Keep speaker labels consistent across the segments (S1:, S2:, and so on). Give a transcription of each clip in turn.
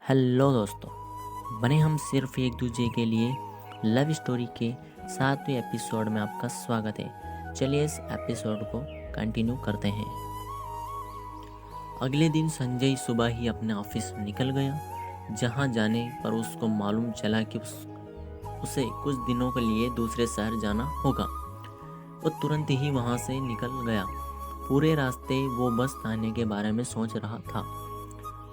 S1: Hello दोस्तों, बने हम सिर्फ एक दूसरे के लिए लव स्टोरी के 7वें एपिसोड में आपका स्वागत है। चलिए इस एपिसोड को कंटिन्यू करते हैं। अगले दिन संजय सुबह ही अपने ऑफिस निकल गया। जहां जाने पर उसको मालूम चला कि उसे कुछ दिनों के लिए दूसरे शहर जाना होगा। वो तुरंत ही वहां से निकल गया। पूरे रास्ते वो बस तान्या के बारे में सोच रहा था।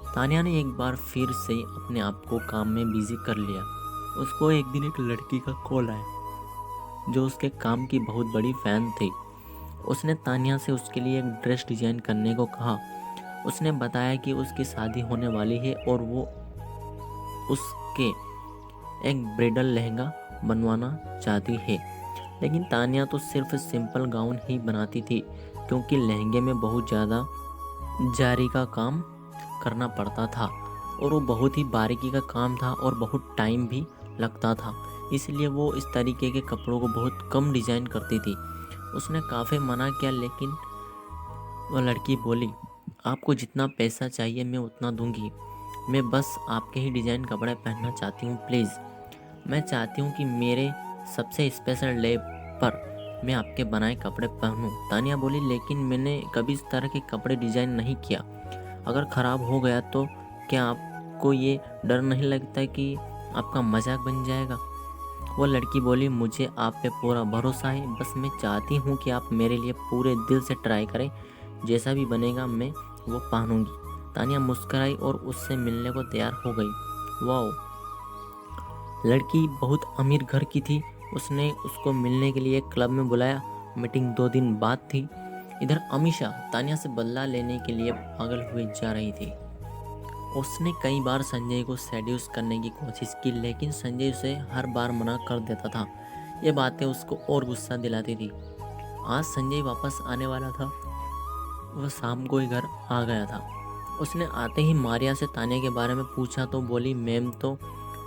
S1: तान्या ने एक बार फिर से अपने आप को काम में बिजी कर लिया। उसको एक दिन एक लड़की का कॉल आया जो उसके काम की बहुत बड़ी फैन थी। उसने तान्या से उसके लिए एक ड्रेस डिजाइन करने को कहा। उसने बताया कि उसकी शादी होने वाली है और वो उसके एक ब्राइडल लहंगा बनवाना चाहती है। लेकिन तान्या तो सिर्फ सिंपल गाउन ही बनाती थी, क्योंकि लहंगे में बहुत ज़्यादा जारी का काम करना पड़ता था और वो बहुत ही बारीकी का काम था और बहुत टाइम भी लगता था। इसलिए वो इस तरीके के कपड़ों को बहुत कम डिज़ाइन करती थी। उसने काफ़ी मना किया, लेकिन वो लड़की बोली, आपको जितना पैसा चाहिए मैं उतना दूंगी। मैं बस आपके ही डिज़ाइन कपड़े पहनना चाहती हूँ, प्लीज़। मैं चाहती हूँ कि मेरे सबसे स्पेशल डे पर मैं आपके बनाए कपड़े पहनूं। तानिया बोली, लेकिन मैंने कभी इस तरह के कपड़े डिज़ाइन नहीं किया। अगर ख़राब हो गया तो क्या आपको ये डर नहीं लगता कि आपका मजाक बन जाएगा? वो लड़की बोली, मुझे आप पे पूरा भरोसा है। बस मैं चाहती हूँ कि आप मेरे लिए पूरे दिल से ट्राई करें। जैसा भी बनेगा मैं वो पहनूंगी। तानिया मुस्कुराई और उससे मिलने को तैयार हो गई। वाह, लड़की बहुत अमीर घर की थी। उसने उसको मिलने के लिए क्लब में बुलाया। मीटिंग 2 दिन बाद थी। इधर अमीषा तानिया से बदला लेने के लिए पागल हुए जा रही थी। उसने कई बार संजय को सेड्यूस करने की कोशिश की, लेकिन संजय उसे हर बार मना कर देता था। ये बातें उसको और गुस्सा दिलाती थी। आज संजय वापस आने वाला था। वह शाम को ही घर आ गया था। उसने आते ही मारिया से तान्या के बारे में पूछा तो बोली, मैम तो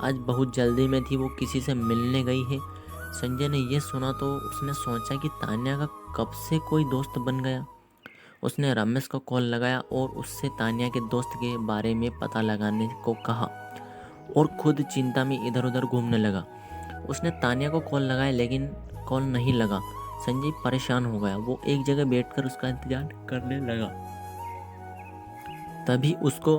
S1: आज बहुत जल्दी में थी, वो किसी से मिलने गई है। संजय ने यह सुना तो उसने सोचा कि तान्या का कब से कोई दोस्त बन गया। उसने रमेश को कॉल लगाया और उससे तान्या के दोस्त के बारे में पता लगाने को कहा और खुद चिंता में इधर उधर घूमने लगा। उसने तान्या को कॉल लगाया, लेकिन कॉल नहीं लगा। संजय परेशान हो गया। वो एक जगह बैठकर उसका इंतजार करने लगा। तभी उसको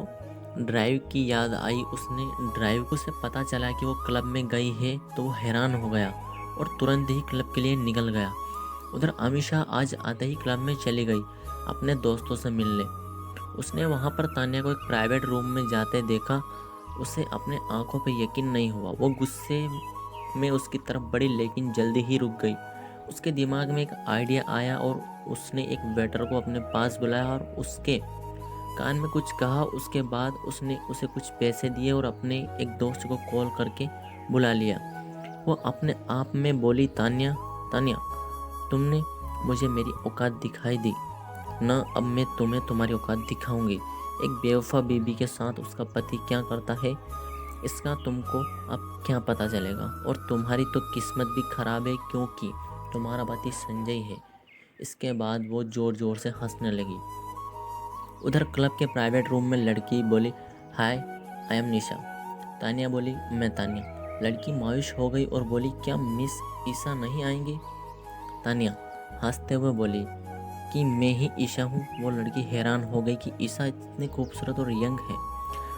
S1: ड्राइव की याद आई। उसने ड्राइव को से पता चला कि वो क्लब में गई है तो वो हैरान हो गया और तुरंत ही क्लब के लिए निकल गया। उधर अमीषा आज आते ही क्लब में चली गई अपने दोस्तों से मिलने। उसने वहां पर तान्या को एक प्राइवेट रूम में जाते देखा। उसे अपने आंखों पर यकीन नहीं हुआ। वो गुस्से में उसकी तरफ बढ़ी, लेकिन जल्दी ही रुक गई। उसके दिमाग में एक आइडिया आया और उसने एक वेटर को अपने पास बुलाया और उसके कान में कुछ कहा। उसके बाद उसने उसे कुछ पैसे दिए और अपने एक दोस्त को कॉल करके बुला लिया। वो अपने आप में बोली, तान्या तान्या, तुमने मुझे मेरी औकात दिखाई दी ना, अब मैं तुम्हें तुम्हारी औकात दिखाऊंगी। एक बेवफा बीबी के साथ उसका पति क्या करता है इसका तुमको अब क्या पता चलेगा। और तुम्हारी तो किस्मत भी खराब है, क्योंकि तुम्हारा पति संजय है। इसके बाद वो जोर जोर से हंसने लगी। उधर क्लब के प्राइवेट रूम में लड़की बोली, हाय, आई एम निशा। तानिया बोली, मैं तानिया। लड़की मायूस हो गई और बोली, क्या मिस ईशा नहीं आएंगी? तानिया हंसते हुए बोली कि मैं ही ईशा हूँ। वो लड़की हैरान हो गई कि ईशा इतनी खूबसूरत और यंग है।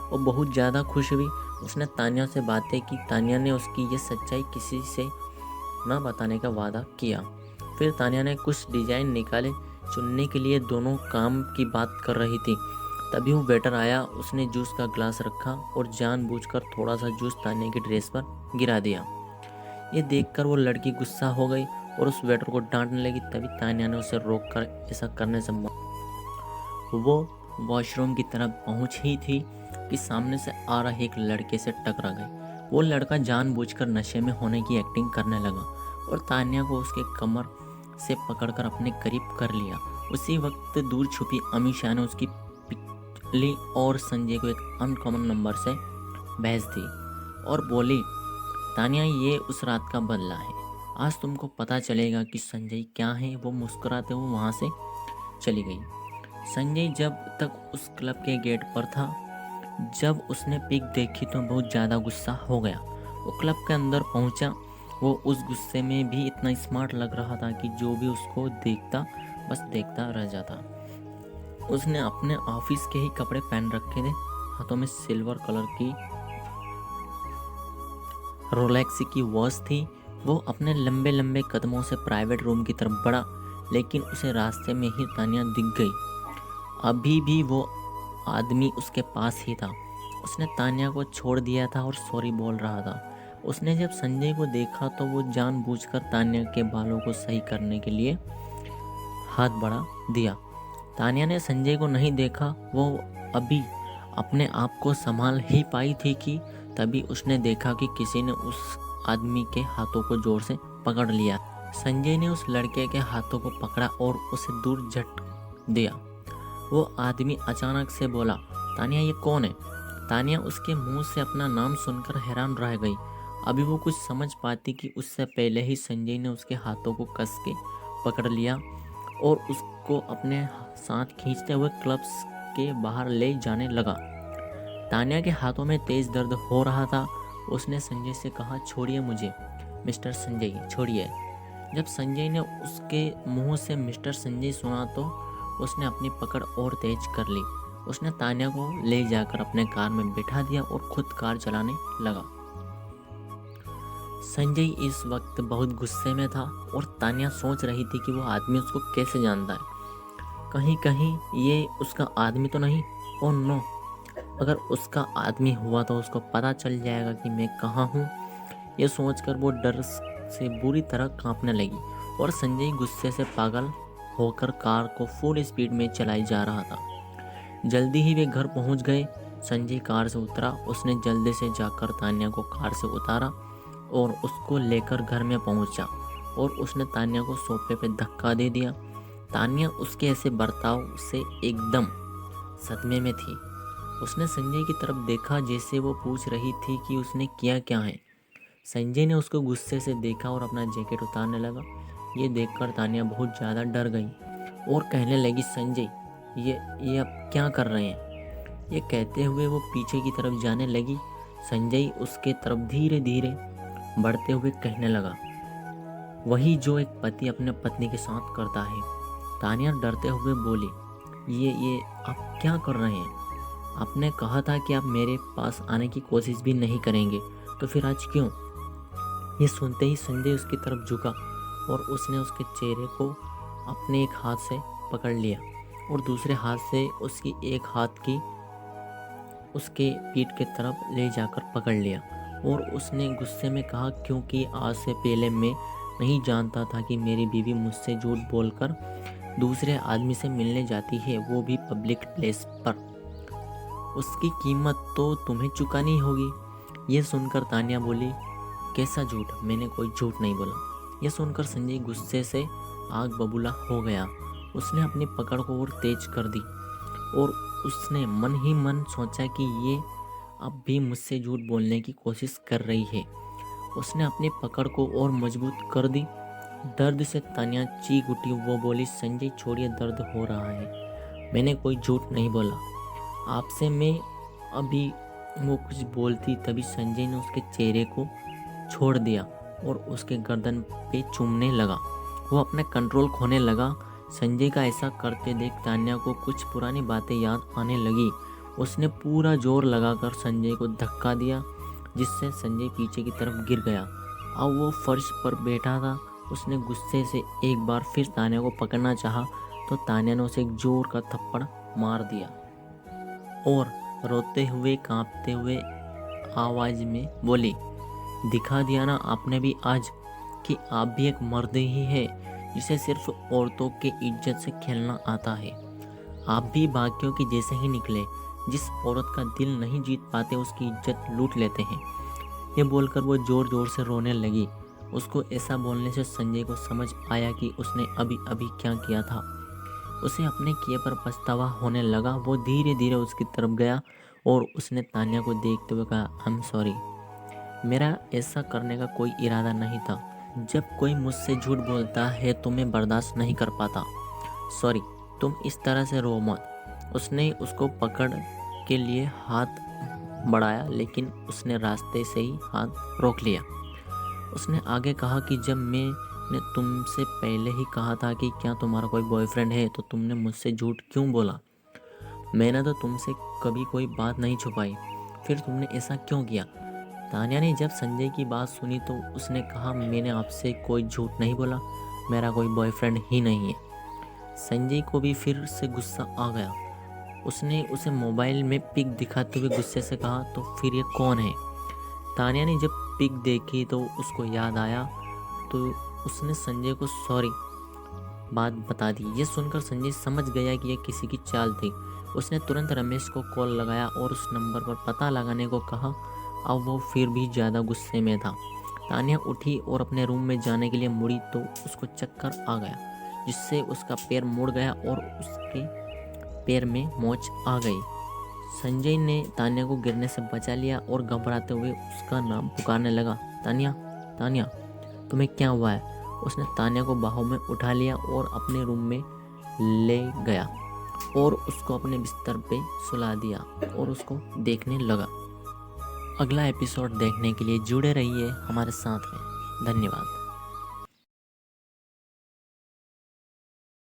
S1: वो बहुत ज़्यादा खुश हुई। उसने तानिया से बातें की। तानिया ने उसकी ये सच्चाई किसी से ना बताने का वादा किया। फिर तानिया ने कुछ डिजाइन निकाले चुनने के लिए। दोनों काम की बात कर रही थी। तभी वो वेटर आया। उसने जूस का ग्लास रखा और जानबूझकर थोड़ा सा जूस तानिया की ड्रेस पर गिरा दिया। ये देखकर वो लड़की गुस्सा हो गई और उस वेटर को डांटने लगी। तभी तान्या ने उसे रोककर ऐसा करने से वो वॉशरूम की तरफ पहुंच ही थी कि सामने से आ रहे एक लड़के से टकरा गई। वो लड़का जानबूझकर नशे में होने की एक्टिंग करने लगा और तान्या को उसके कमर से पकड़कर अपने करीब कर लिया। उसी वक्त दूर छुपी अमीषा ने उसकी पिटली और संजय को एक अनकॉमन नंबर से भेज दी और बोली, तान्या, ये उस रात का बदला है। आज तुमको पता चलेगा कि संजय क्या है। वो मुस्कुराते हुए वहाँ से चली गई। संजय जब तक उस क्लब के गेट पर था जब उसने पिक देखी तो बहुत ज़्यादा गुस्सा हो गया। वो क्लब के अंदर पहुंचा। वो उस गुस्से में भी इतना स्मार्ट लग रहा था कि जो भी उसको देखता बस देखता रह जाता। उसने अपने ऑफिस के ही कपड़े पहन रखे थे। हाथों में सिल्वर कलर की रोलेक्स की वॉच थी। वो अपने लंबे लंबे कदमों से प्राइवेट रूम की तरफ बढ़ा, लेकिन उसे रास्ते में ही तानिया दिख गई। अभी भी वो आदमी उसके पास ही था। उसने तानिया को छोड़ दिया था और सॉरी बोल रहा था। उसने जब संजय को देखा तो वो जानबूझकर तानिया के बालों को सही करने के लिए हाथ बढ़ा दिया। तानिया ने संजय को नहीं देखा। वो अभी अपने आप को संभाल ही पाई थी कि तभी उसने देखा कि किसी ने उस आदमी के हाथों को जोर से पकड़ लिया। संजय ने उस लड़के के हाथों को पकड़ा और उसे दूर झटक दिया। वो आदमी अचानक से बोला, तानिया ये कौन है? तानिया उसके मुंह से अपना नाम सुनकर हैरान रह गई। अभी वो कुछ समझ पाती कि उससे पहले ही संजय ने उसके हाथों को कस के पकड़ लिया और उसको अपने साथ खींचते हुए क्लब के बाहर ले जाने लगा। तानिया के हाथों में तेज दर्द हो रहा था। उसने संजय से कहा, छोड़िए मुझे मिस्टर संजय, छोड़िए। जब संजय ने उसके मुंह से मिस्टर संजय सुना तो उसने अपनी पकड़ और तेज कर ली। उसने तानिया को ले जाकर अपने कार में बिठा दिया और खुद कार चलाने लगा। संजय इस वक्त बहुत गुस्से में था और तानिया सोच रही थी कि वो आदमी उसको कैसे जानता है। कहीं कहीं ये उसका आदमी तो नहीं। ओह नो, अगर उसका आदमी हुआ तो उसको पता चल जाएगा कि मैं कहाँ हूँ। ये सोचकर वो डर से बुरी तरह कांपने लगी और संजय गुस्से से पागल होकर कार को फुल स्पीड में चलाई जा रहा था। जल्दी ही वे घर पहुंच गए। संजय कार से उतरा। उसने जल्दी से जाकर तानिया को कार से उतारा और उसको लेकर घर में पहुंचा और उसने तानिया को सोफे पे धक्का दे दिया। तानिया उसके ऐसे बर्ताव से एकदम सदमे में थी। उसने संजय की तरफ देखा जैसे वो पूछ रही थी कि उसने किया क्या है। संजय ने उसको गुस्से से देखा और अपना जैकेट उतारने लगा। ये देखकर तानिया बहुत ज़्यादा डर गई और कहने लगी, संजय ये अब क्या कर रहे हैं? ये कहते हुए वो पीछे की तरफ जाने लगी। संजय उसके तरफ धीरे धीरे बढ़ते हुए कहने लगा, वही जो एक पति अपने पत्नी के साथ करता है। तानिया डरते हुए बोली, ये आप क्या कर रहे हैं? आपने कहा था कि आप मेरे पास आने की कोशिश भी नहीं करेंगे, तो फिर आज क्यों? ये सुनते ही संजय उसकी तरफ झुका और उसने उसके चेहरे को अपने एक हाथ से पकड़ लिया और दूसरे हाथ से उसकी एक हाथ की उसके पीठ के तरफ ले जाकर पकड़ लिया और उसने गुस्से में कहा, क्योंकि आज से पहले मैं नहीं जानता था कि मेरी बीवी मुझसे झूठ बोलकर दूसरे आदमी से मिलने जाती है, वो भी पब्लिक प्लेस पर। उसकी कीमत तो तुम्हें चुकानी होगी। ये सुनकर तानिया बोली, कैसा झूठ? मैंने कोई झूठ नहीं बोला। यह सुनकर संजय गुस्से से आग बबूला हो गया। उसने अपनी पकड़ को और तेज कर दी और उसने मन ही मन सोचा कि ये अब भी मुझसे झूठ बोलने की कोशिश कर रही है। उसने अपनी पकड़ को और मजबूत कर दी। दर्द से तानिया चीख उठी। वो बोली, संजय छोड़िए, दर्द हो रहा है। मैंने कोई झूठ नहीं बोला आपसे। मैं अभी वो कुछ बोलती तभी संजय ने उसके चेहरे को छोड़ दिया और उसके गर्दन पे चूमने लगा। वो अपना कंट्रोल खोने लगा। संजय का ऐसा करते देख तानिया को कुछ पुरानी बातें याद आने लगी। उसने पूरा जोर लगाकर संजय को धक्का दिया, जिससे संजय पीछे की तरफ गिर गया। अब वो फर्श पर बैठा था। उसने गुस्से से एक बार फिर तानिया को पकड़ना चाहा तो तानिया ने उसे एक जोर का थप्पड़ मार दिया और रोते हुए कांपते हुए आवाज में बोली, दिखा दिया ना आपने भी आज कि आप भी एक मर्द ही है जिसे सिर्फ औरतों के इज्जत से खेलना आता है। आप भी बाकियों के जैसे ही निकले। जिस औरत का दिल नहीं जीत पाते उसकी इज्जत लूट लेते हैं। ये बोलकर वो जोर जोर से रोने लगी। उसको ऐसा बोलने से संजय को समझ आया कि उसने अभी अभी क्या किया था। उसे अपने किए पर पछतावा होने लगा। वो धीरे धीरे उसकी तरफ गया और उसने तानिया को देखते हुए कहा, आई एम सॉरी, मेरा ऐसा करने का कोई इरादा नहीं था। जब कोई मुझसे झूठ बोलता है तो मैं बर्दाश्त नहीं कर पाता। सॉरी, तुम इस तरह से रो मत। उसने उसको पकड़ के लिए हाथ बढ़ाया, लेकिन उसने रास्ते से ही हाथ रोक लिया। उसने आगे कहा कि जब मैंने तुमसे पहले ही कहा था कि क्या तुम्हारा कोई बॉयफ्रेंड है, तो तुमने मुझसे झूठ क्यों बोला? मैंने तो तुमसे कभी कोई बात नहीं छुपाई, फिर तुमने ऐसा क्यों किया? तान्या ने जब संजय की बात सुनी तो उसने कहा, मैंने आपसे कोई झूठ नहीं बोला, मेरा कोई बॉयफ्रेंड ही नहीं है। संजय को भी फिर से गुस्सा आ गया। उसने उसे मोबाइल में पिक दिखाते हुए गुस्से से कहा, तो फिर ये कौन है? तान्या ने जब पिक देखी तो उसको याद आया, तो उसने संजय को सॉरी बात बता दी। ये सुनकर संजय समझ गया कि यह किसी की चाल थी। उसने तुरंत रमेश को कॉल लगाया और उस नंबर पर पता लगाने को कहा। अब वो फिर भी ज़्यादा गुस्से में था। तान्या उठी और अपने रूम में जाने के लिए मुड़ी तो उसको चक्कर आ गया, जिससे उसका पैर मुड़ गया और उसके पैर में मोच आ गई। संजय ने तान्या को गिरने से बचा लिया और घबराते हुए उसका नाम पुकारने लगा, तान्या, तान्या, तुम्हें क्या हुआ है? उसने तान्या को बाहों में उठा लिया और अपने रूम में ले गया और उसको अपने बिस्तर पे सुला दिया और उसको देखने लगा। अगला एपिसोड देखने के लिए जुड़े रहिए हमारे साथ में। धन्यवाद।